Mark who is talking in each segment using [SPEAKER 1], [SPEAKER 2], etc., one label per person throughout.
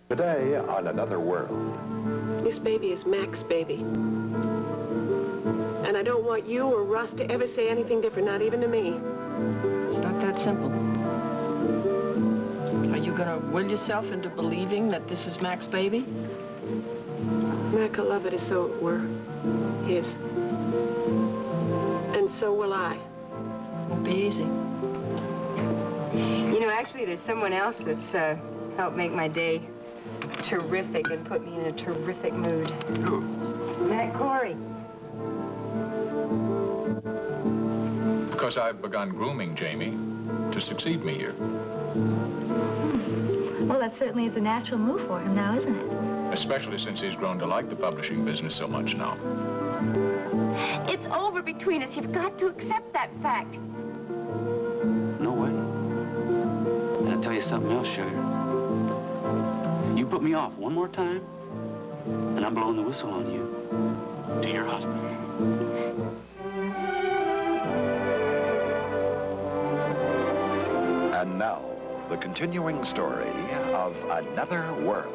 [SPEAKER 1] Today on Another World.
[SPEAKER 2] This baby is Mac's baby. And I don't want you or Russ to ever say anything different, not even to me.
[SPEAKER 3] It's not that simple. Are you gonna will yourself into believing that this is Mac's baby?
[SPEAKER 2] Mac will love it as though it were his. And so will I.
[SPEAKER 3] Won't be easy.
[SPEAKER 4] You know, actually, there's someone else that's helped make my day terrific and put me in a terrific mood.
[SPEAKER 1] Who?
[SPEAKER 4] Matt Corey.
[SPEAKER 1] Because I've begun grooming Jamie to succeed me here.
[SPEAKER 5] Well, that certainly is a natural move for him now, isn't it?
[SPEAKER 1] Especially since he's grown to like the publishing business so much now.
[SPEAKER 6] It's over between us. You've got to accept that fact.
[SPEAKER 7] No way. And I'll tell you something else, sugar. You put me off one more time, and I'm blowing the whistle on you. To your husband.
[SPEAKER 1] And now, the continuing story of Another World.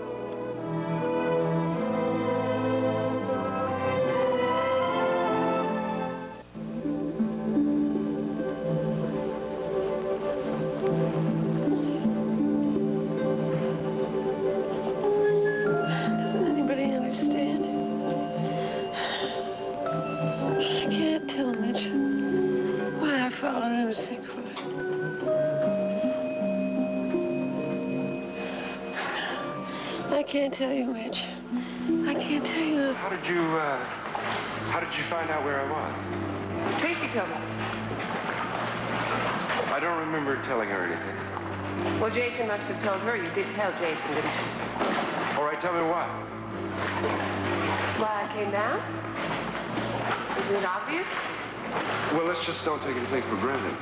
[SPEAKER 2] Doesn't anybody understand? I can't tell Mitch why I followed him secretly. I can't tell you, Mitch. I can't tell you.
[SPEAKER 8] How did you find out where I was?
[SPEAKER 2] Tracy told me.
[SPEAKER 8] I don't remember telling her anything.
[SPEAKER 2] Well, Jason must have told her. You did tell Jason, didn't you?
[SPEAKER 8] All right, tell me why.
[SPEAKER 2] Why I came down? Isn't it obvious?
[SPEAKER 8] Well, let's just don't take anything for granted.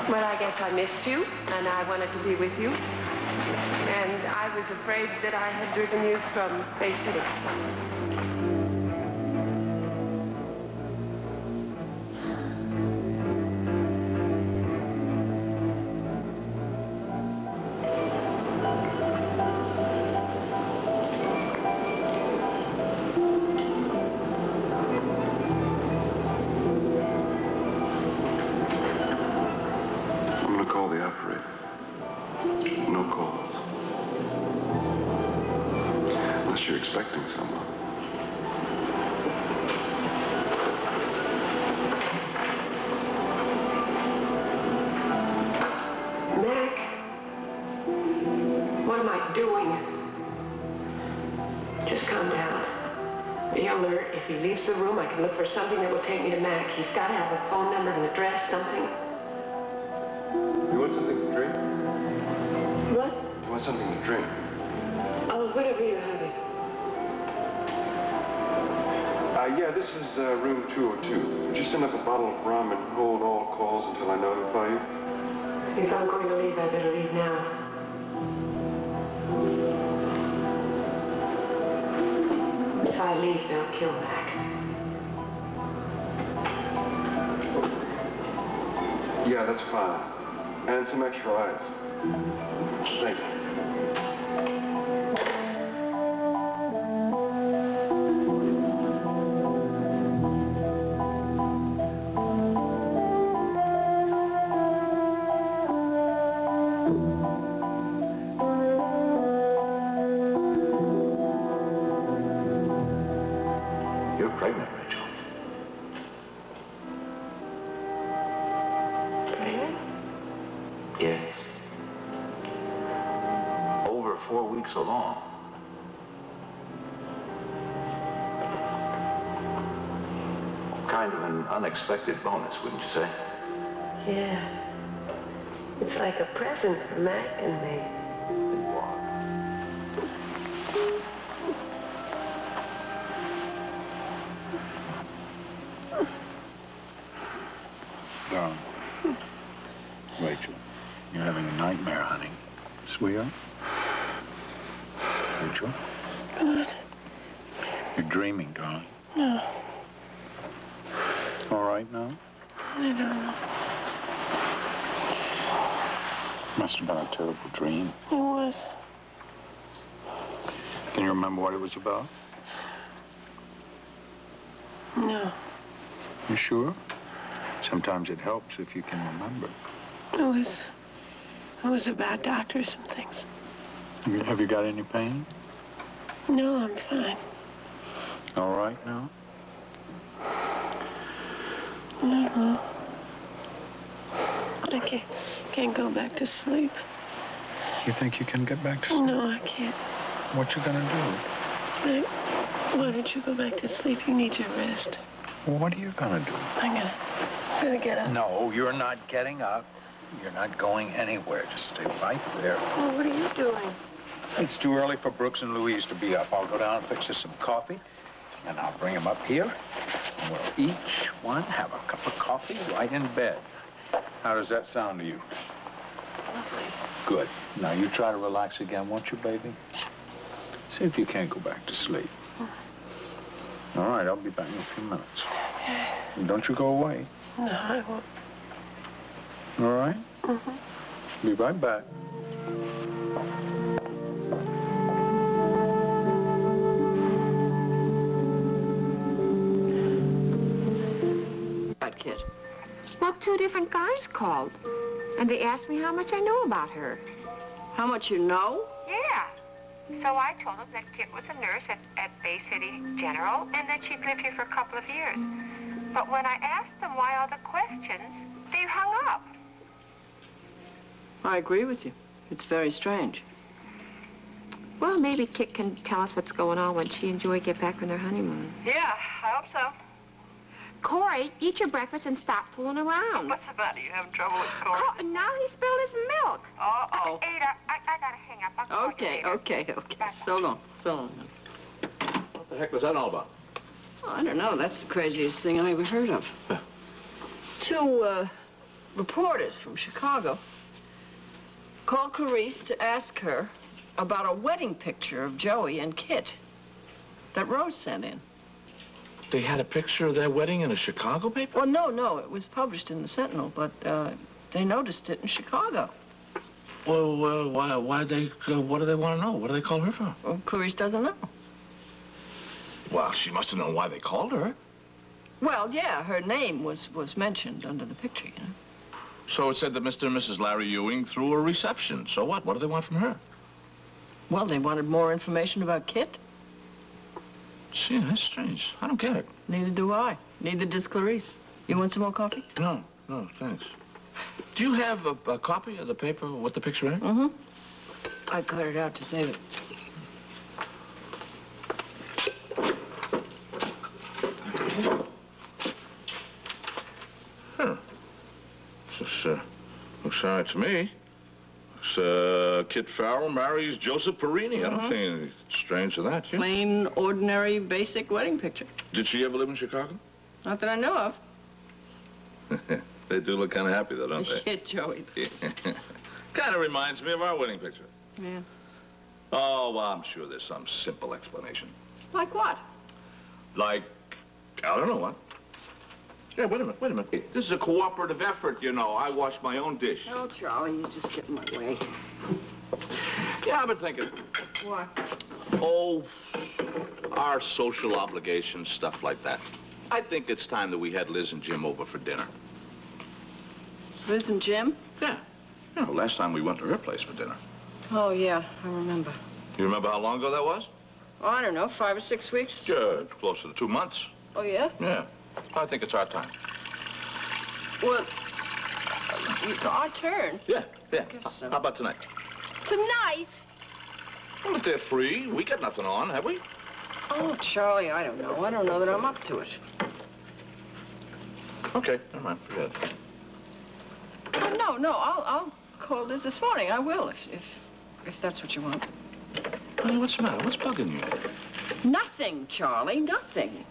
[SPEAKER 2] Well, I guess I missed you, and I wanted to be with you. And I was afraid that I had driven you from Bay City.
[SPEAKER 8] I'm going to call the operator. No calls. Unless you're expecting someone.
[SPEAKER 2] Mac, what am I doing? Just calm down. Be alert. If he leaves the room, I can look for something that will take me to Mac. He's got to have a phone number, an address, something.
[SPEAKER 8] You want something to drink?
[SPEAKER 2] What?
[SPEAKER 8] You want something to drink?
[SPEAKER 2] Oh, whatever you're having.
[SPEAKER 8] Yeah, this is room 202. Would you send up a bottle of rum and hold all calls until I notify you?
[SPEAKER 2] If I'm going to leave, I better leave now. If I leave, they'll kill Mac.
[SPEAKER 8] Yeah, that's fine. And some extra ice. Thank you.
[SPEAKER 1] You're pregnant, Rachel.
[SPEAKER 2] Pregnant?
[SPEAKER 1] Yes. Over 4 weeks along. Kind of an unexpected bonus, wouldn't you say?
[SPEAKER 2] Yeah. It's like a present for Mac and me.
[SPEAKER 1] Darling. Rachel, you're having a nightmare, honey. Sweetheart? Rachel?
[SPEAKER 2] What?
[SPEAKER 1] You're dreaming, darling.
[SPEAKER 2] No.
[SPEAKER 1] All right now?
[SPEAKER 2] I don't know.
[SPEAKER 1] Must have been a terrible dream.
[SPEAKER 3] It was.
[SPEAKER 1] Can you remember what it was about?
[SPEAKER 3] No.
[SPEAKER 1] You sure? Sometimes it helps if you can remember.
[SPEAKER 3] It was about doctors and things.
[SPEAKER 1] Have you got any pain?
[SPEAKER 3] No, I'm fine.
[SPEAKER 1] All right now?
[SPEAKER 3] No. I can't go back to sleep.
[SPEAKER 1] You think you can get back to sleep?
[SPEAKER 3] No, I can't.
[SPEAKER 1] What you gonna do?
[SPEAKER 3] Why don't you go back to sleep? You need your rest.
[SPEAKER 1] Well, what are you gonna do?
[SPEAKER 3] I'm gonna get up.
[SPEAKER 1] No, you're not getting up. You're not going anywhere. Just stay right there.
[SPEAKER 3] Well, what are you doing?
[SPEAKER 1] It's too early for Brooks and Louise to be up. I'll go down and fix us some coffee, and I'll bring them up here, and we'll each one have a cup of coffee right in bed. How does that sound to you?
[SPEAKER 3] Lovely.
[SPEAKER 1] Good. Now you try to relax again, won't you, baby? See if you can't go back to sleep. All right, I'll be back in a few minutes. And don't you go away.
[SPEAKER 3] No, I won't.
[SPEAKER 1] All right?
[SPEAKER 3] Mm-hmm.
[SPEAKER 1] Be right back.
[SPEAKER 3] That kid.
[SPEAKER 6] Well, 2 different guys called, and they asked me how much I know about her.
[SPEAKER 3] How much you know?
[SPEAKER 6] Yeah. So I told them that Kit was a nurse at Bay City General and that she'd lived here for a couple of years. But when I asked them why all the questions, they hung up.
[SPEAKER 3] I agree with you. It's very strange.
[SPEAKER 6] Well, maybe Kit can tell us what's going on when she and Joey get back from their honeymoon.
[SPEAKER 2] Yeah, I hope so.
[SPEAKER 6] Corey, eat your breakfast and stop fooling around.
[SPEAKER 2] What's the matter? You having trouble with Corey?
[SPEAKER 6] Oh, now he spilled his milk.
[SPEAKER 2] Uh-oh.
[SPEAKER 6] Ada, I gotta hang up. I'll call you later.
[SPEAKER 3] Okay. So long.
[SPEAKER 7] What the heck was that all about?
[SPEAKER 3] Oh, I don't know. That's the craziest thing I ever heard of. 2 reporters from Chicago called Clarice to ask her about a wedding picture of Joey and Kit that Rose sent in.
[SPEAKER 7] They had a picture of their wedding in a Chicago paper?
[SPEAKER 3] Well, no. It was published in the Sentinel, but they noticed it in Chicago.
[SPEAKER 7] Well, why they, what do they want to know? What do they call her for?
[SPEAKER 3] Well, Clarice doesn't know.
[SPEAKER 7] Well, she must have known why they called her.
[SPEAKER 3] Well, yeah, her name was mentioned under the picture, you know.
[SPEAKER 7] So it said that Mr. and Mrs. Larry Ewing threw a reception. So what? What do they want from her?
[SPEAKER 3] Well, they wanted more information about Kit.
[SPEAKER 7] Gee, that's strange. I don't get it.
[SPEAKER 3] Neither do I. Neither does Clarice. You want some more coffee?
[SPEAKER 7] No, thanks. Do you have a copy of the paper with the picture in it?
[SPEAKER 3] Mm-hmm. I cut it out to save it.
[SPEAKER 7] Huh. Looks all right to me. Kit Farrell marries Joseph Perini. I don't see anything strange to that, you?
[SPEAKER 3] Plain, ordinary, basic wedding picture.
[SPEAKER 7] Did she ever live in Chicago?
[SPEAKER 3] Not that I know of.
[SPEAKER 7] They do look kind of happy, though, don't they?
[SPEAKER 3] Shit, Joey.
[SPEAKER 7] Kind of reminds me of our wedding picture.
[SPEAKER 3] Yeah.
[SPEAKER 7] Oh, well, I'm sure there's some simple explanation.
[SPEAKER 3] Like what?
[SPEAKER 7] Like, I don't know what. Yeah, wait a minute. Hey, this is a cooperative effort, you know. I wash my own dish.
[SPEAKER 3] Oh, Charlie, you just get in my way.
[SPEAKER 7] Yeah, I've been thinking.
[SPEAKER 3] What?
[SPEAKER 7] Oh, our social obligations, stuff like that. I think it's time that we had Liz and Jim over for dinner.
[SPEAKER 3] Liz and Jim?
[SPEAKER 7] Yeah. You know, last time we went to her place for dinner.
[SPEAKER 3] Oh, yeah, I remember.
[SPEAKER 7] You remember how long ago that was?
[SPEAKER 3] Oh, I don't know, 5 or 6 weeks?
[SPEAKER 7] Sure, closer to 2 months.
[SPEAKER 3] Oh, yeah?
[SPEAKER 7] Yeah. I think it's our time.
[SPEAKER 3] Well, our turn.
[SPEAKER 7] Yeah.
[SPEAKER 3] guess so.
[SPEAKER 7] How about tonight?
[SPEAKER 6] Tonight?
[SPEAKER 7] Well, if they're free, we got nothing on, have we?
[SPEAKER 3] Oh, Charlie, I don't know. I don't know that I'm up to it.
[SPEAKER 7] Okay, never mind. Forget it.
[SPEAKER 3] Oh, no, I'll call Liz this morning. I will, if that's what you want.
[SPEAKER 7] Honey, what's the matter? What's bugging you?
[SPEAKER 3] Nothing, Charlie, nothing.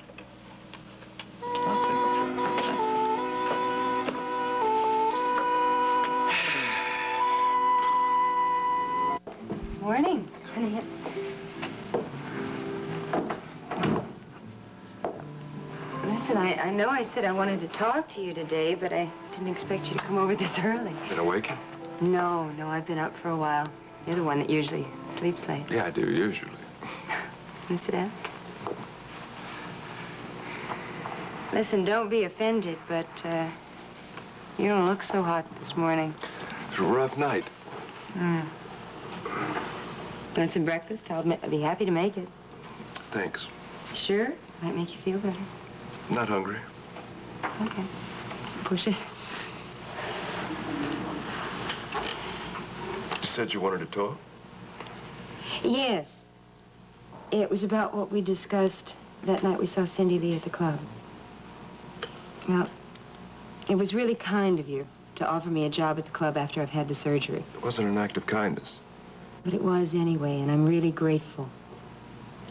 [SPEAKER 4] Morning, honey. Listen, I know I said I wanted to talk to you today, but I didn't expect you to come over this early.
[SPEAKER 8] Did I wake you?
[SPEAKER 4] No, I've been up for a while. You're the one that usually sleeps late.
[SPEAKER 8] Yeah, I do, usually.
[SPEAKER 4] Can you sit down? Listen, don't be offended, but you don't look so hot this morning.
[SPEAKER 8] It's a rough night.
[SPEAKER 4] Want some breakfast? I'll be happy to make it.
[SPEAKER 8] Thanks.
[SPEAKER 4] Sure? Might make you feel better.
[SPEAKER 8] Not hungry.
[SPEAKER 4] Okay. Push it.
[SPEAKER 8] You said you wanted to talk?
[SPEAKER 4] Yes. It was about what we discussed that night we saw Cindy Lee at the club. Well, it was really kind of you to offer me a job at the club after I've had the surgery.
[SPEAKER 8] It wasn't an act of kindness.
[SPEAKER 4] But it was anyway, and I'm really grateful.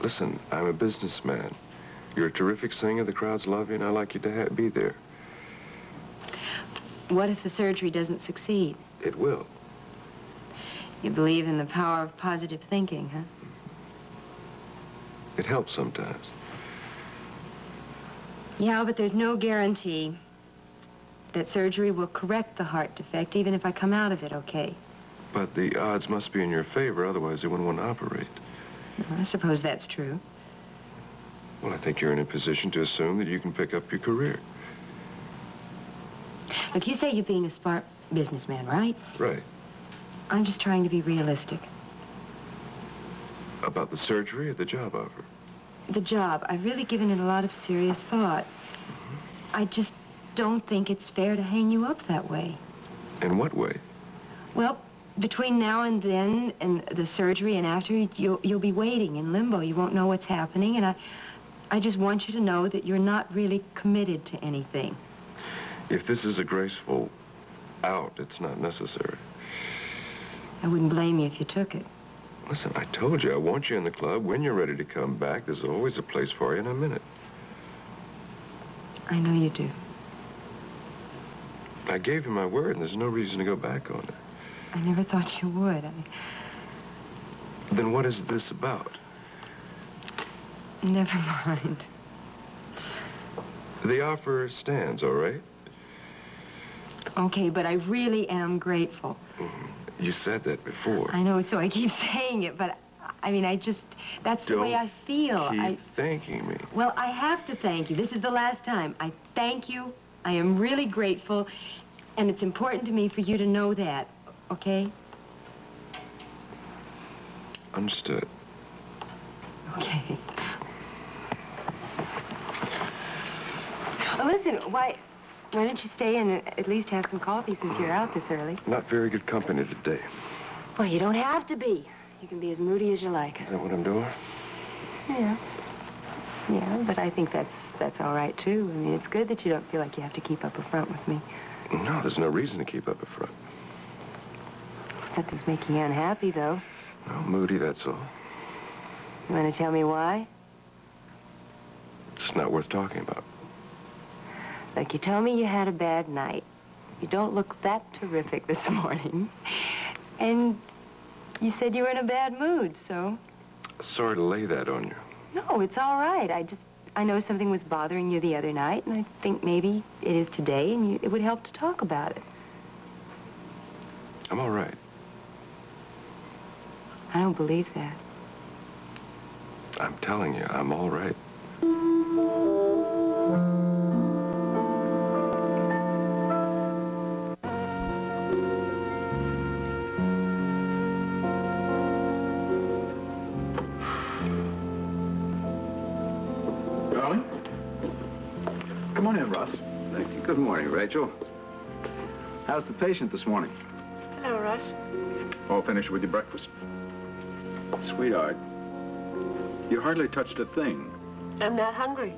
[SPEAKER 8] Listen, I'm a businessman. You're a terrific singer, the crowds love you, and I'd like you to be there.
[SPEAKER 4] What if the surgery doesn't succeed?
[SPEAKER 8] It will.
[SPEAKER 4] You believe in the power of positive thinking, huh?
[SPEAKER 8] It helps sometimes.
[SPEAKER 4] Yeah, but there's no guarantee that surgery will correct the heart defect, even if I come out of it okay.
[SPEAKER 8] But the odds must be in your favor, otherwise they wouldn't want to operate.
[SPEAKER 4] Well, I suppose that's true.
[SPEAKER 8] Well, I think you're in a position to assume that you can pick up your career.
[SPEAKER 4] Look, you say you're being a smart businessman, right?
[SPEAKER 8] Right.
[SPEAKER 4] I'm just trying to be realistic.
[SPEAKER 8] About the surgery or the job offer?
[SPEAKER 4] The job, I've really given it a lot of serious thought. I just don't think it's fair to hang you up that way.
[SPEAKER 8] In what way?
[SPEAKER 4] Well, between now and then and the surgery and after, you'll be waiting in limbo. You won't know what's happening, and I just want you to know that you're not really committed to anything.
[SPEAKER 8] If this is a graceful out, it's not necessary.
[SPEAKER 4] I wouldn't blame you if you took it.
[SPEAKER 8] Listen, I told you, I want you in the club. When you're ready to come back, there's always a place for you in a minute.
[SPEAKER 4] I know you do.
[SPEAKER 8] I gave you my word, and there's no reason to go back on it.
[SPEAKER 4] I never thought you would.
[SPEAKER 8] Then what is this about?
[SPEAKER 4] Never mind.
[SPEAKER 8] The offer stands, all right?
[SPEAKER 4] Okay, but I really am grateful.
[SPEAKER 8] You said that before.
[SPEAKER 4] I know, so I keep saying it, but I mean, that's the way I feel.
[SPEAKER 8] Keep thanking me.
[SPEAKER 4] Well, I have to thank you. This is the last time. I thank you. I am really grateful, and it's important to me for you to know that, okay?
[SPEAKER 8] Understood.
[SPEAKER 4] Okay. Well, listen, why don't you stay and at least have some coffee since you're out this early?
[SPEAKER 8] Not very good company today.
[SPEAKER 4] Well, you don't have to be. You can be as moody as you like.
[SPEAKER 8] Is that what I'm doing?
[SPEAKER 4] Yeah. Yeah, but I think that's all right, too. I mean, it's good that you don't feel like you have to keep up a front with me.
[SPEAKER 8] No, there's no reason to keep up a front.
[SPEAKER 4] Something's making you unhappy, though.
[SPEAKER 8] No, moody, that's all.
[SPEAKER 4] You want to tell me why?
[SPEAKER 8] It's not worth talking about.
[SPEAKER 4] Look, you told me you had a bad night. You don't look that terrific this morning. And you said you were in a bad mood, so...
[SPEAKER 8] Sorry to lay that on you.
[SPEAKER 4] No, it's all right. I know something was bothering you the other night, and I think maybe it is today, and it would help to talk about it.
[SPEAKER 8] I'm all right.
[SPEAKER 4] I don't believe that.
[SPEAKER 8] I'm telling you, I'm all right.
[SPEAKER 1] Darling? Come on in, Russ.
[SPEAKER 9] Thank you. Good morning, Rachel. How's the patient this morning?
[SPEAKER 2] Hello, Russ.
[SPEAKER 1] All finished with your breakfast? Sweetheart, you hardly touched a thing.
[SPEAKER 2] I'm not hungry.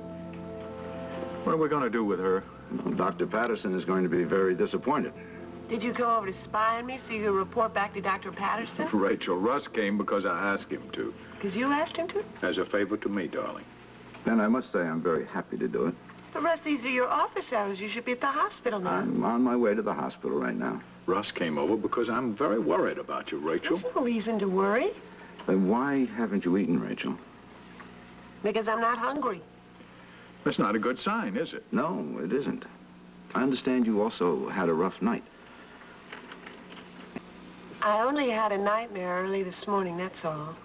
[SPEAKER 1] What are we going to do with her?
[SPEAKER 9] Well, Dr. Patterson is going to be very disappointed.
[SPEAKER 2] Did you go over to spy on me so you could report back to Dr. Patterson?
[SPEAKER 1] Rachel, Russ came because I asked him to.
[SPEAKER 2] Because you asked him to?
[SPEAKER 1] As a favor to me, darling.
[SPEAKER 9] And I must say I'm very happy to do it.
[SPEAKER 2] But Russ, these are your office hours. You should be at the hospital now.
[SPEAKER 9] I'm on my way to the hospital right now.
[SPEAKER 1] Russ came over because I'm very worried about you, Rachel.
[SPEAKER 2] There's no reason to worry.
[SPEAKER 9] Then why haven't you eaten, Rachel?
[SPEAKER 2] Because I'm not hungry.
[SPEAKER 1] That's not a good sign, is it?
[SPEAKER 9] No, it isn't. I understand you also had a rough night.
[SPEAKER 2] I only had a nightmare early this morning, that's all.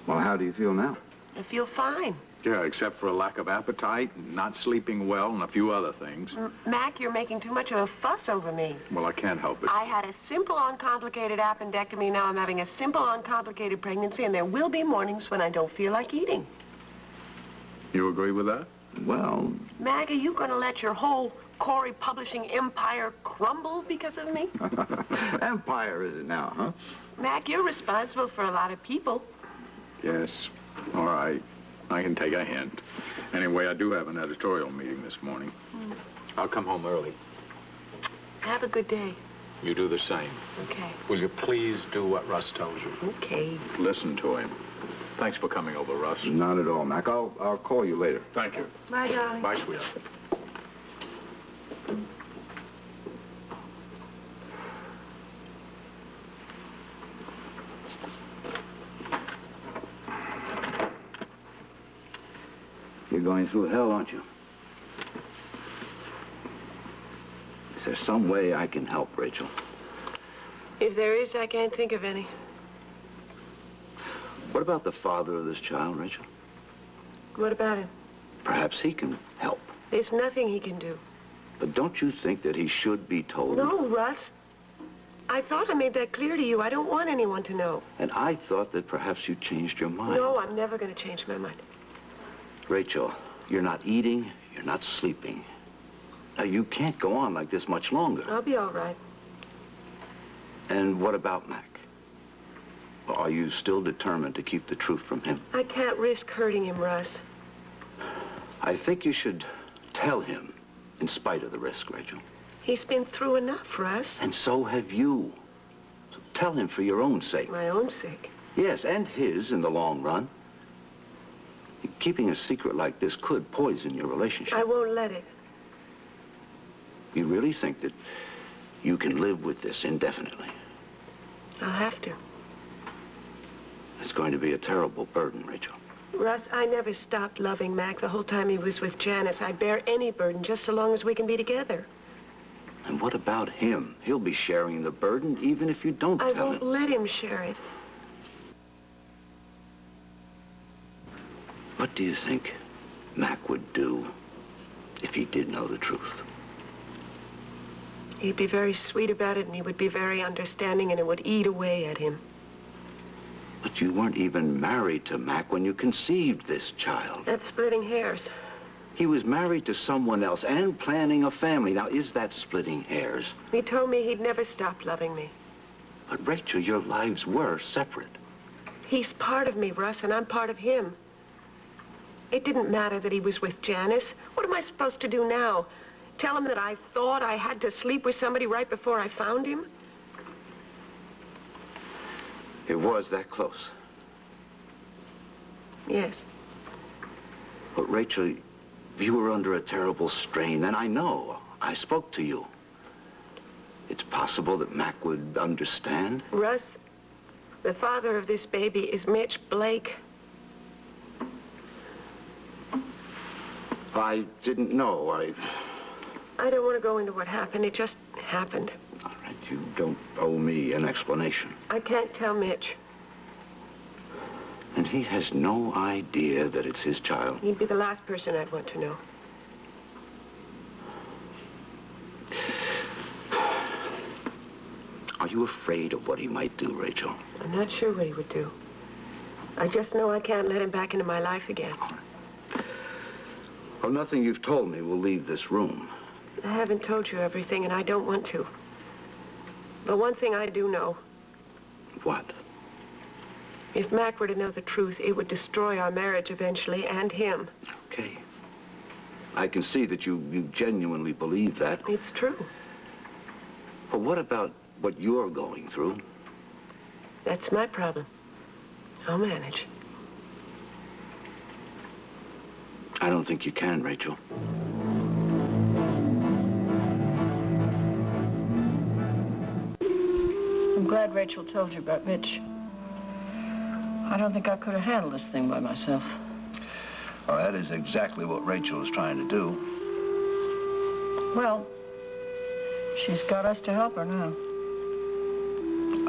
[SPEAKER 9] Well, how do you feel now?
[SPEAKER 2] I feel fine.
[SPEAKER 1] Yeah, except for a lack of appetite, not sleeping well, and a few other things.
[SPEAKER 2] Mac, you're making too much of a fuss over me.
[SPEAKER 1] Well, I can't help it.
[SPEAKER 2] I had a simple, uncomplicated appendectomy. Now I'm having a simple, uncomplicated pregnancy, and there will be mornings when I don't feel like eating.
[SPEAKER 1] You agree with that?
[SPEAKER 9] Well,
[SPEAKER 2] Mac, are you going to let your whole Corey Publishing empire crumble because of me?
[SPEAKER 9] empire is it now, huh?
[SPEAKER 2] Mac, you're responsible for a lot of people.
[SPEAKER 1] Yes. All right. I can take a hint. Anyway, I do have an editorial meeting this morning. I'll come home early.
[SPEAKER 2] Have a good day.
[SPEAKER 1] You do the same.
[SPEAKER 2] Okay.
[SPEAKER 1] Will you please do what Russ tells you?
[SPEAKER 2] Okay.
[SPEAKER 1] Listen to him. Thanks for coming over, Russ.
[SPEAKER 9] Not at all, Mac. I'll call you later.
[SPEAKER 1] Thank you.
[SPEAKER 2] Bye, darling.
[SPEAKER 1] Bye, sweetheart.
[SPEAKER 9] You're going through hell, aren't you? Is there some way I can help, Rachel?
[SPEAKER 2] If there is, I can't think of any.
[SPEAKER 9] What about the father of this child, Rachel?
[SPEAKER 2] What about him?
[SPEAKER 9] Perhaps he can help.
[SPEAKER 2] There's nothing he can do.
[SPEAKER 9] But don't you think that he should be told?
[SPEAKER 2] No, Russ. I thought I made that clear to you. I don't want anyone to know.
[SPEAKER 9] And I thought that perhaps you changed your mind.
[SPEAKER 2] No, I'm never going to change my mind.
[SPEAKER 9] Rachel, you're not eating, you're not sleeping. Now, you can't go on like this much longer.
[SPEAKER 2] I'll be all right.
[SPEAKER 9] And what about Mac? Are you still determined to keep the truth from him?
[SPEAKER 2] I can't risk hurting him, Russ.
[SPEAKER 9] I think you should tell him, in spite of the risk, Rachel.
[SPEAKER 2] He's been through enough, Russ.
[SPEAKER 9] And so have you. So tell him for your own sake.
[SPEAKER 2] My own sake?
[SPEAKER 9] Yes, and his in the long run. Keeping a secret like this could poison your relationship.
[SPEAKER 2] I won't let it.
[SPEAKER 9] You really think that you can live with this indefinitely?
[SPEAKER 2] I'll have to.
[SPEAKER 9] It's going to be a terrible burden, Rachel.
[SPEAKER 2] Russ, I never stopped loving Mac the whole time he was with Janice. I'd bear any burden just so long as we can be together.
[SPEAKER 9] And what about him? He'll be sharing the burden even if you don't
[SPEAKER 2] I
[SPEAKER 9] tell
[SPEAKER 2] won't
[SPEAKER 9] him.
[SPEAKER 2] let him share it.
[SPEAKER 9] What do you think Mac would do if he did know the truth?
[SPEAKER 2] He'd be very sweet about it, and he would be very understanding, and it would eat away at him.
[SPEAKER 9] But you weren't even married to Mac when you conceived this child.
[SPEAKER 2] That's splitting hairs.
[SPEAKER 9] He was married to someone else and planning a family. Now, is that splitting hairs?
[SPEAKER 2] He told me he'd never stop loving me.
[SPEAKER 9] But, Rachel, your lives were separate.
[SPEAKER 2] He's part of me, Russ, and I'm part of him. It didn't matter that he was with Janice. What am I supposed to do now? Tell him that I thought I had to sleep with somebody right before I found him?
[SPEAKER 9] It was that close.
[SPEAKER 2] Yes.
[SPEAKER 9] But, Rachel, you were under a terrible strain, and I know. I spoke to you. It's possible that Mac would understand.
[SPEAKER 2] Russ, the father of this baby is Mitch Blake.
[SPEAKER 9] I didn't know.
[SPEAKER 2] I don't want to go into what happened. It just happened.
[SPEAKER 9] All right, you don't owe me an explanation.
[SPEAKER 2] I can't tell Mitch.
[SPEAKER 9] And he has no idea that it's his child.
[SPEAKER 2] He'd be the last person I'd want to know.
[SPEAKER 9] Are you afraid of what he might do, Rachel?
[SPEAKER 2] I'm not sure what he would do. I just know I can't let him back into my life again.
[SPEAKER 9] Well, nothing you've told me will leave this room.
[SPEAKER 2] I haven't told you everything, and I don't want to. But one thing I do know.
[SPEAKER 9] What?
[SPEAKER 2] If Mac were to know the truth, it would destroy our marriage eventually, and him.
[SPEAKER 9] Okay. I can see that you genuinely believe that.
[SPEAKER 2] It's true.
[SPEAKER 9] But what about what you're going through?
[SPEAKER 2] That's my problem. I'll manage.
[SPEAKER 9] I don't think you can, Rachel.
[SPEAKER 3] I'm glad Rachel told you about Mitch. I don't think I could have handled this thing by myself.
[SPEAKER 9] Well, that is exactly what Rachel is trying to do.
[SPEAKER 3] Well, she's got us to help her now.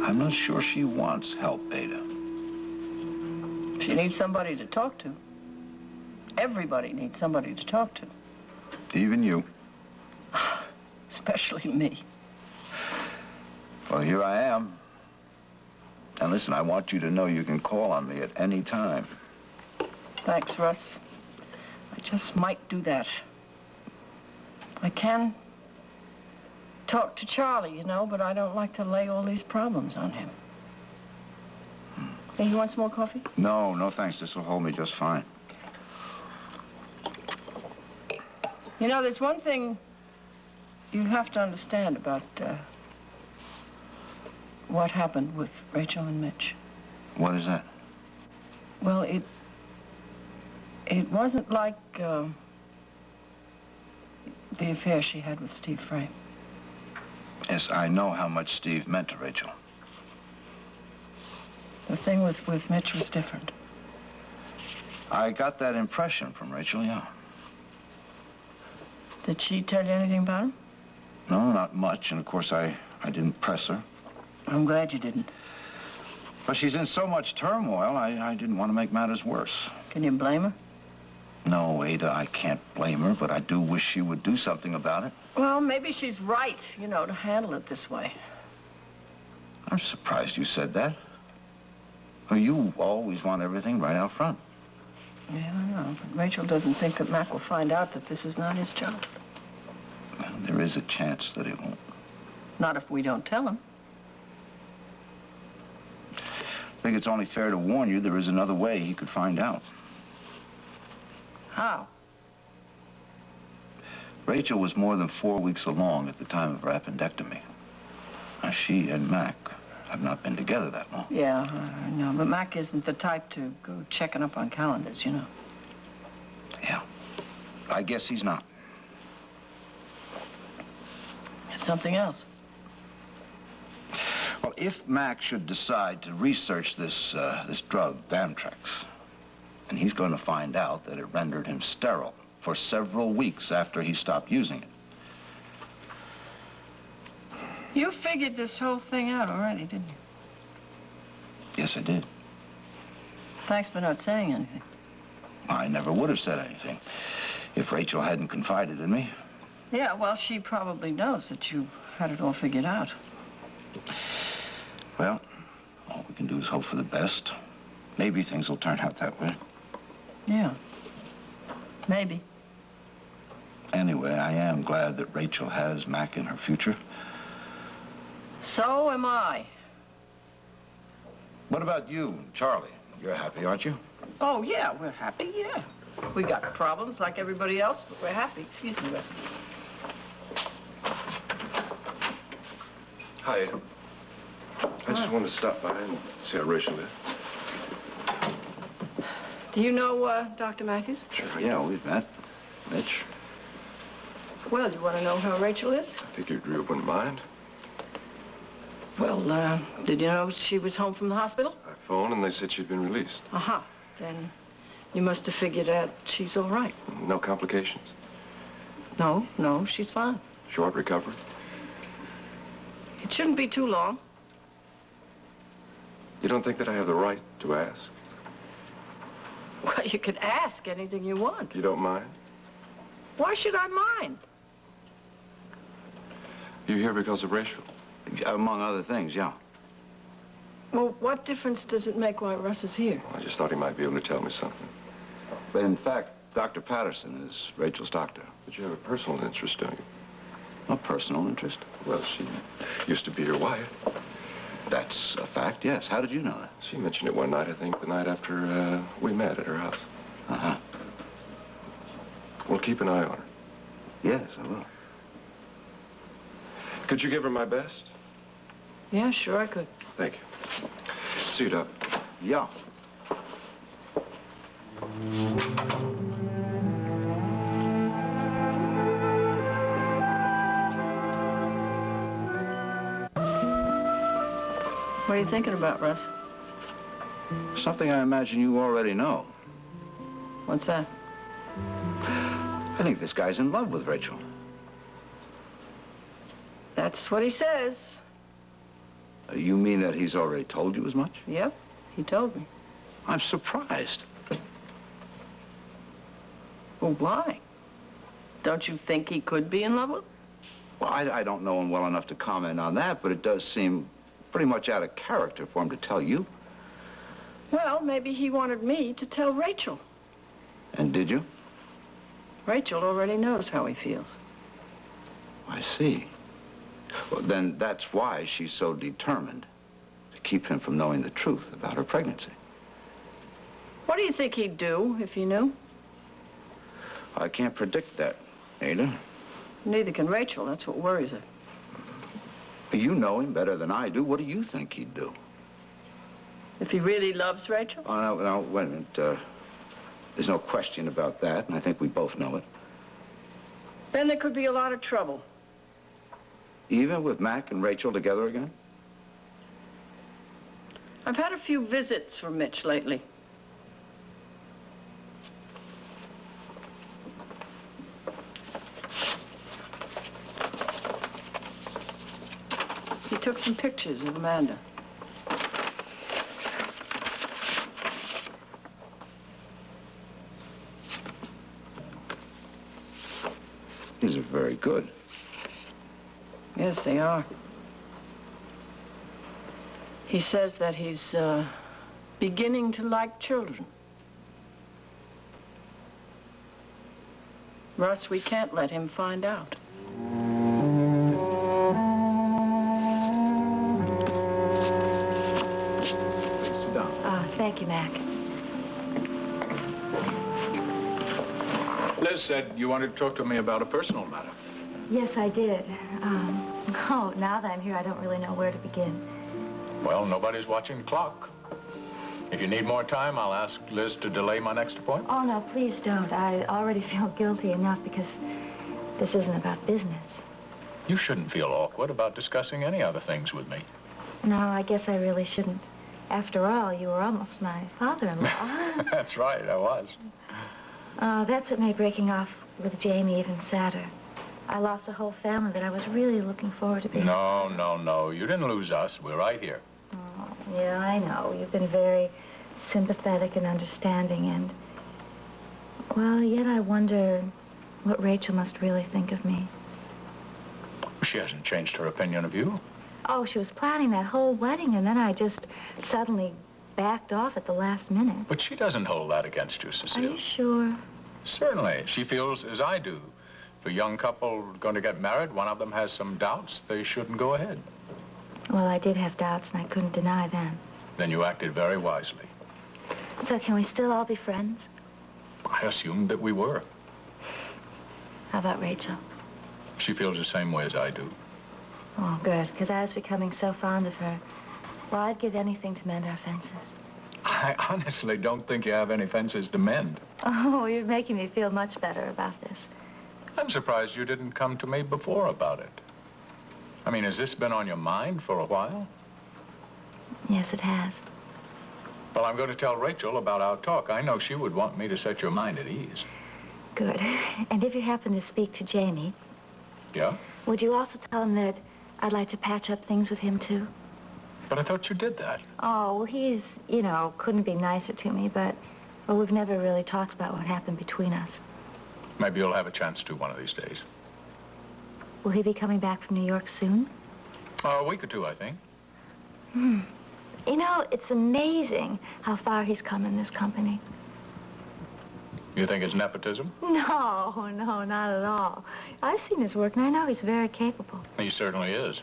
[SPEAKER 1] I'm not sure she wants help, Ada.
[SPEAKER 3] She needs somebody to talk to. Everybody needs somebody to talk to.
[SPEAKER 1] Even you.
[SPEAKER 3] Especially me.
[SPEAKER 1] Well, here I am. And listen, I want you to know you can call on me at any time.
[SPEAKER 3] Thanks, Russ. I just might do that. I can talk to Charlie, you know, but I don't like to lay all these problems on him. Hey, you want some more coffee?
[SPEAKER 1] No, no thanks. This will hold me just fine.
[SPEAKER 3] You know, there's one thing you have to understand about what happened with Rachel and Mitch.
[SPEAKER 1] What is that?
[SPEAKER 3] Well, it wasn't like the affair she had with Steve Frame.
[SPEAKER 1] Yes, I know how much Steve meant to Rachel.
[SPEAKER 3] The thing with Mitch was different.
[SPEAKER 1] I got that impression from Rachel, yeah.
[SPEAKER 3] Did she tell you anything about him?
[SPEAKER 1] No, not much, and of course I didn't press her.
[SPEAKER 3] I'm glad you didn't.
[SPEAKER 1] But she's in so much turmoil, I didn't want to make matters worse.
[SPEAKER 3] Can you blame her?
[SPEAKER 1] No, Ada, I can't blame her, but I do wish she would do something about it.
[SPEAKER 3] Well, maybe she's right, you know, to handle it this way.
[SPEAKER 1] I'm surprised you said that. Well, you always want everything right out front.
[SPEAKER 3] Yeah, I know. But Rachel doesn't think that Mac will find out that this is not his job.
[SPEAKER 1] Well, there is a chance that it won't.
[SPEAKER 3] Not if we don't tell him.
[SPEAKER 1] I think it's only fair to warn you there is another way he could find out.
[SPEAKER 3] How?
[SPEAKER 1] Rachel was more than 4 weeks along at the time of her appendectomy. Now, she and Mac have not been together that long.
[SPEAKER 3] Yeah, I know. But Mac isn't the type to go checking up on calendars, you know.
[SPEAKER 1] Yeah. I guess he's not.
[SPEAKER 3] Something else.
[SPEAKER 1] Well, if Mac should decide to research this drug, Damtrex, and he's going to find out that it rendered him sterile for several weeks after he stopped using it.
[SPEAKER 3] You figured this whole thing out already, didn't you?
[SPEAKER 1] Yes, I did.
[SPEAKER 3] Thanks for not saying anything.
[SPEAKER 1] I never would have said anything if Rachel hadn't confided in me.
[SPEAKER 3] Yeah, well, she probably knows that you had it all figured out.
[SPEAKER 1] Well, all we can do is hope for the best. Maybe things will turn out that way.
[SPEAKER 3] Yeah. Maybe.
[SPEAKER 1] Anyway, I am glad that Rachel has Mac in her future.
[SPEAKER 3] So am I.
[SPEAKER 1] What about you, Charlie? You're happy, aren't you?
[SPEAKER 3] Oh, yeah, we're happy, yeah. We got problems like everybody else, but we're happy. Excuse me, Russ.
[SPEAKER 8] Hi. I just wanted to stop by and see how Rachel is.
[SPEAKER 3] Do you know Dr. Matthews?
[SPEAKER 1] Sure, yeah, we've met. Mitch.
[SPEAKER 3] Well, you want to know how Rachel is?
[SPEAKER 8] I figured you wouldn't mind.
[SPEAKER 3] Well, did you know she was home from the hospital?
[SPEAKER 8] I phoned and they said she'd been released.
[SPEAKER 3] Uh-huh. Then you must have figured out she's all right.
[SPEAKER 8] No complications.
[SPEAKER 3] No, she's fine.
[SPEAKER 8] Short recovery.
[SPEAKER 3] It shouldn't be too long.
[SPEAKER 8] You don't think that I have the right to ask?
[SPEAKER 3] Well, you could ask anything you want.
[SPEAKER 8] You don't mind?
[SPEAKER 3] Why should I mind?
[SPEAKER 8] You're here because of Rachel?
[SPEAKER 1] Among other things, yeah.
[SPEAKER 3] Well, what difference does it make why Russ is here?
[SPEAKER 8] I just thought he might be able to tell me something.
[SPEAKER 1] But in fact, Dr. Patterson is Rachel's doctor.
[SPEAKER 8] But you have a personal interest, don't you?
[SPEAKER 1] A personal interest?
[SPEAKER 8] Well, she used to be your wife.
[SPEAKER 1] That's a fact, yes. How did you know that?
[SPEAKER 8] She mentioned it one night, I think, the night after we met at her house.
[SPEAKER 1] Uh-huh.
[SPEAKER 8] We'll keep an eye on her.
[SPEAKER 1] Yes, I will.
[SPEAKER 8] Could you give her my best?
[SPEAKER 3] Yeah, sure I could.
[SPEAKER 8] Thank you. See you, Doc.
[SPEAKER 1] Yeah.
[SPEAKER 3] What are you thinking about, Russ?
[SPEAKER 1] Something I imagine you already know.
[SPEAKER 3] What's that?
[SPEAKER 1] I think this guy's in love with Rachel.
[SPEAKER 3] That's what he says.
[SPEAKER 9] You mean that he's already told you as much?
[SPEAKER 3] Yep, he told me.
[SPEAKER 9] I'm surprised.
[SPEAKER 3] Well, why? Don't you think he could be in love with her?
[SPEAKER 9] Well, I don't know him well enough to comment on that, but it does seem pretty much out of character for him to tell you.
[SPEAKER 3] Well, maybe he wanted me to tell Rachel.
[SPEAKER 9] And did you?
[SPEAKER 3] Rachel already knows how he feels.
[SPEAKER 9] I see. Well, then that's why she's so determined to keep him from knowing the truth about her pregnancy.
[SPEAKER 3] What do you think he'd do if he knew?
[SPEAKER 9] I can't predict that, Ada.
[SPEAKER 3] Neither can Rachel. That's what worries her.
[SPEAKER 9] You know him better than I do. What do you think he'd do?
[SPEAKER 3] If he really loves Rachel?
[SPEAKER 9] Oh, no, wait a minute. There's no question about that, and I think we both know it.
[SPEAKER 3] Then there could be a lot of trouble.
[SPEAKER 9] Even with Mac and Rachel together again?
[SPEAKER 3] I've had a few visits from Mitch lately. He took some pictures of Amanda.
[SPEAKER 9] These are very good.
[SPEAKER 3] Yes, they are. He says that he's beginning to like children. Russ, we can't let him find out.
[SPEAKER 9] Please sit down.
[SPEAKER 5] Thank you, Mac.
[SPEAKER 1] Liz said you wanted to talk to me about a personal matter.
[SPEAKER 5] Yes, I did. Oh, now that I'm here, I don't really know where to begin.
[SPEAKER 1] Well, nobody's watching the clock. If you need more time, I'll ask Liz to delay my next appointment.
[SPEAKER 5] Oh, no, please don't. I already feel guilty enough because this isn't about business.
[SPEAKER 1] You shouldn't feel awkward about discussing any other things with me.
[SPEAKER 5] No, I guess I really shouldn't. After all, you were almost my father-in-law.
[SPEAKER 1] That's right, I was.
[SPEAKER 5] That's what made breaking off with Jamie even sadder. I lost a whole family that I was really looking forward to being.
[SPEAKER 1] No. You didn't lose us. We're right here.
[SPEAKER 5] Oh, yeah, I know. You've been very sympathetic and understanding, and, well, yet I wonder what Rachel must really think of me.
[SPEAKER 1] She hasn't changed her opinion of you.
[SPEAKER 5] Oh, she was planning that whole wedding, and then I just suddenly backed off at the last minute.
[SPEAKER 1] But she doesn't hold that against you,
[SPEAKER 5] Are
[SPEAKER 1] Cecile.
[SPEAKER 5] you sure?
[SPEAKER 1] Certainly. She feels as I do. If a young couple going to get married, one of them has some doubts, they shouldn't go ahead.
[SPEAKER 5] Well, I did have doubts, and I couldn't deny them.
[SPEAKER 1] Then you acted very wisely.
[SPEAKER 5] So can we still all be friends?
[SPEAKER 1] I assumed that we were.
[SPEAKER 5] How about Rachel?
[SPEAKER 1] She feels the same way as I do.
[SPEAKER 5] Oh, good, because I was becoming so fond of her. Well, I'd give anything to mend our fences.
[SPEAKER 1] I honestly don't think you have any fences to mend.
[SPEAKER 5] Oh, you're making me feel much better about this.
[SPEAKER 1] I'm surprised you didn't come to me before about it. I mean, has this been on your mind for a while?
[SPEAKER 5] Yes, it has.
[SPEAKER 1] Well, I'm going to tell Rachel about our talk. I know she would want me to set your mind at ease.
[SPEAKER 5] Good. And if you happen to speak to Jamie,
[SPEAKER 1] Yeah?
[SPEAKER 5] would you also tell him that I'd like to patch up things with him, too?
[SPEAKER 1] But I thought you did that.
[SPEAKER 5] Oh, well, he's, couldn't be nicer to me, but, well, we've never really talked about what happened between us.
[SPEAKER 1] Maybe you'll have a chance to one of these days.
[SPEAKER 5] Will he be coming back from New York soon?
[SPEAKER 1] A week or two, I think.
[SPEAKER 5] It's amazing how far he's come in this company.
[SPEAKER 1] You think it's nepotism?
[SPEAKER 5] No, not at all. I've seen his work, and I know he's very capable.
[SPEAKER 1] He certainly is.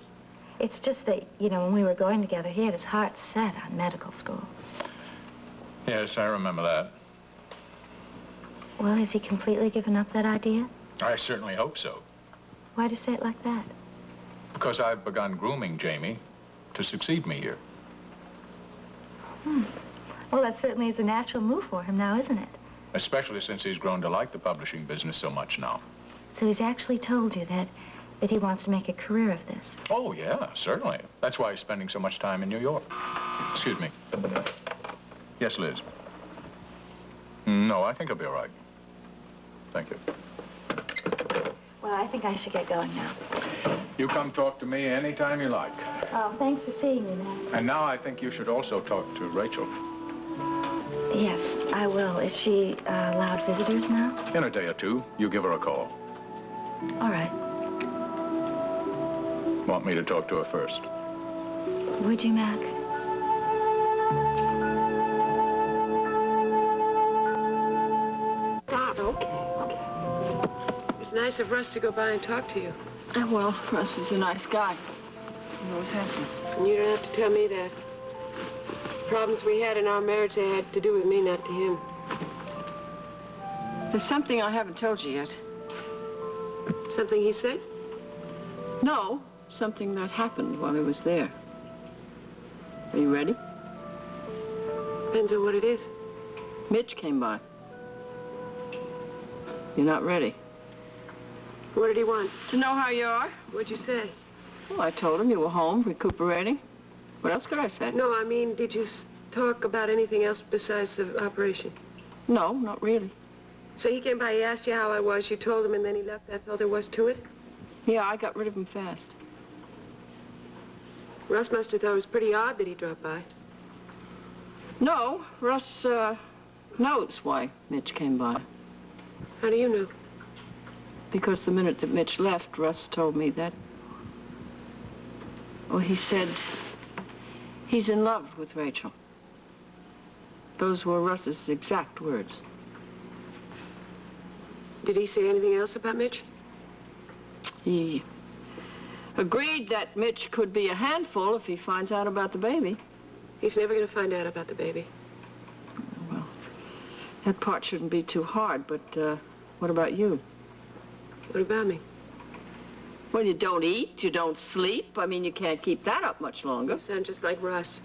[SPEAKER 5] It's just that, when we were going together, he had his heart set on medical school.
[SPEAKER 1] Yes, I remember that.
[SPEAKER 5] Well, has he completely given up that idea?
[SPEAKER 1] I certainly hope so.
[SPEAKER 5] Why'd you say it like that?
[SPEAKER 1] Because I've begun grooming Jamie to succeed me here.
[SPEAKER 5] Well, that certainly is a natural move for him now, isn't it?
[SPEAKER 1] Especially since he's grown to like the publishing business so much now.
[SPEAKER 5] So he's actually told you that he wants to make a career of this.
[SPEAKER 1] Oh, yeah, certainly. That's why he's spending so much time in New York. Excuse me. Yes, Liz. No, I think I'll be all right. Thank you.
[SPEAKER 5] Well, I think I should get going now.
[SPEAKER 1] You come talk to me anytime you like.
[SPEAKER 5] Oh, thanks for seeing me, Mac.
[SPEAKER 1] And now I think you should also talk to Rachel.
[SPEAKER 5] Yes, I will. Is she allowed visitors now?
[SPEAKER 1] In a day or two, you give her a call.
[SPEAKER 5] All right.
[SPEAKER 1] Want me to talk to her first?
[SPEAKER 5] Would you, Mac?
[SPEAKER 2] Stop. Okay. It was nice of Russ to go by and talk to you.
[SPEAKER 3] Well, Russ is a nice guy. He always has been.
[SPEAKER 2] And you don't have to tell me that. Problems we had in our marriage, they had to do with me, not to him.
[SPEAKER 3] There's something I haven't told you yet.
[SPEAKER 2] Something he said?
[SPEAKER 3] No, something that happened while I was there. Are you ready?
[SPEAKER 2] Depends on what it is.
[SPEAKER 3] Mitch came by. You're not ready.
[SPEAKER 2] What did he want?
[SPEAKER 3] To know how you are?
[SPEAKER 2] What'd you say?
[SPEAKER 3] Well, I told him you were home, recuperating. What else could I say?
[SPEAKER 2] No, I mean, did you talk about anything else besides the operation?
[SPEAKER 3] No, not really.
[SPEAKER 2] So he came by, he asked you how I was, you told him, and then he left. That's all there was to it?
[SPEAKER 3] Yeah, I got rid of him fast.
[SPEAKER 2] Russ must have thought it was pretty odd that he dropped by.
[SPEAKER 3] No, Russ knows why Mitch came by.
[SPEAKER 2] How do you know?
[SPEAKER 3] Because the minute that Mitch left, Russ told me that... Oh, he said he's in love with Rachel. Those were Russ's exact words.
[SPEAKER 2] Did he say anything else about Mitch?
[SPEAKER 3] He agreed that Mitch could be a handful if he finds out about the baby.
[SPEAKER 2] He's never going to find out about the baby.
[SPEAKER 3] Well, that part shouldn't be too hard, but what about you?
[SPEAKER 2] What about me?
[SPEAKER 3] Well, you don't eat, you don't sleep. I mean, you can't keep that up much longer.
[SPEAKER 2] You sound just like Russ.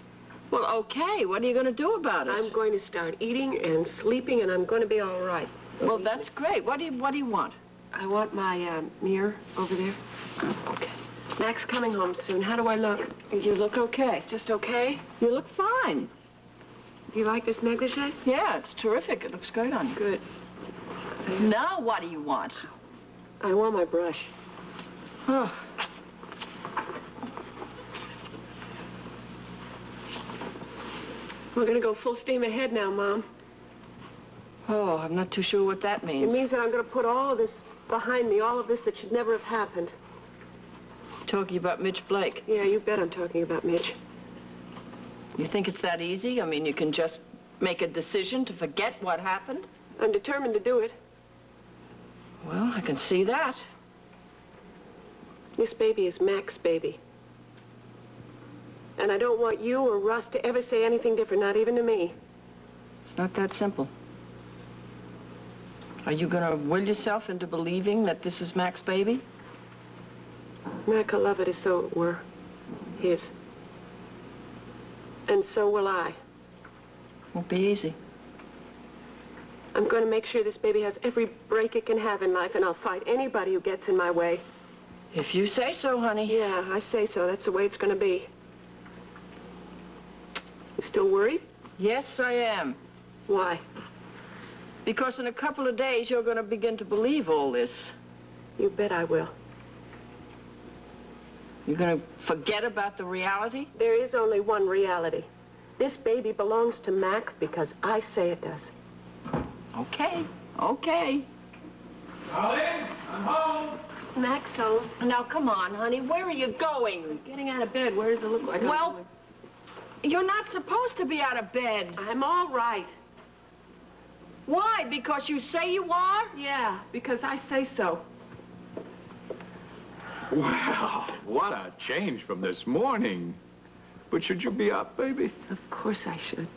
[SPEAKER 3] Well, okay, what are you going to do about it?
[SPEAKER 2] I'm going to start eating and sleeping, and I'm going to be all right.
[SPEAKER 3] Well, that's great. What do you want?
[SPEAKER 2] I want my mirror over there.
[SPEAKER 3] Okay.
[SPEAKER 2] Mac's coming home soon. How do I look?
[SPEAKER 3] You look okay.
[SPEAKER 2] Just okay?
[SPEAKER 3] You look fine.
[SPEAKER 2] Do you like this negligee?
[SPEAKER 3] Yeah, it's terrific. It looks great on you.
[SPEAKER 2] Good.
[SPEAKER 3] Now what do you want?
[SPEAKER 2] I want my brush.
[SPEAKER 3] Oh.
[SPEAKER 2] We're going to go full steam ahead now, Mom.
[SPEAKER 3] Oh, I'm not too sure what that means.
[SPEAKER 2] It means that I'm going to put all of this behind me, all of this that should never have happened.
[SPEAKER 3] Talking about Mitch Blake.
[SPEAKER 2] Yeah, you bet I'm talking about Mitch.
[SPEAKER 3] You think it's that easy? I mean, you can just make a decision to forget what happened?
[SPEAKER 2] I'm determined to do it.
[SPEAKER 3] Well, I can see that.
[SPEAKER 2] This baby is Mac's baby. And I don't want you or Russ to ever say anything different, not even to me.
[SPEAKER 3] It's not that simple. Are you going to will yourself into believing that this is Mac's baby?
[SPEAKER 2] Mac will love it as though it were his. And so will I.
[SPEAKER 3] Won't be easy.
[SPEAKER 2] I'm going to make sure this baby has every break it can have in life, and I'll fight anybody who gets in my way.
[SPEAKER 3] If you say so, honey.
[SPEAKER 2] Yeah, I say so. That's the way it's going to be. You still worried?
[SPEAKER 3] Yes, I am.
[SPEAKER 2] Why?
[SPEAKER 3] Because in a couple of days, you're going to begin to believe all this.
[SPEAKER 2] You bet I will.
[SPEAKER 3] You're going to forget about the reality?
[SPEAKER 2] There is only one reality. This baby belongs to Mac because I say it does.
[SPEAKER 3] Okay, okay.
[SPEAKER 1] Darling, I'm home.
[SPEAKER 2] Mac's home.
[SPEAKER 3] Now, come on, honey. Where are you going?
[SPEAKER 2] Getting out of bed. Where does it look like?
[SPEAKER 3] Well, you're not supposed to be out of bed.
[SPEAKER 2] I'm all right.
[SPEAKER 3] Why? Because you say you are?
[SPEAKER 2] Yeah, because I say so.
[SPEAKER 1] Wow, what a change from this morning. But should you be up, baby?
[SPEAKER 2] Of course I should.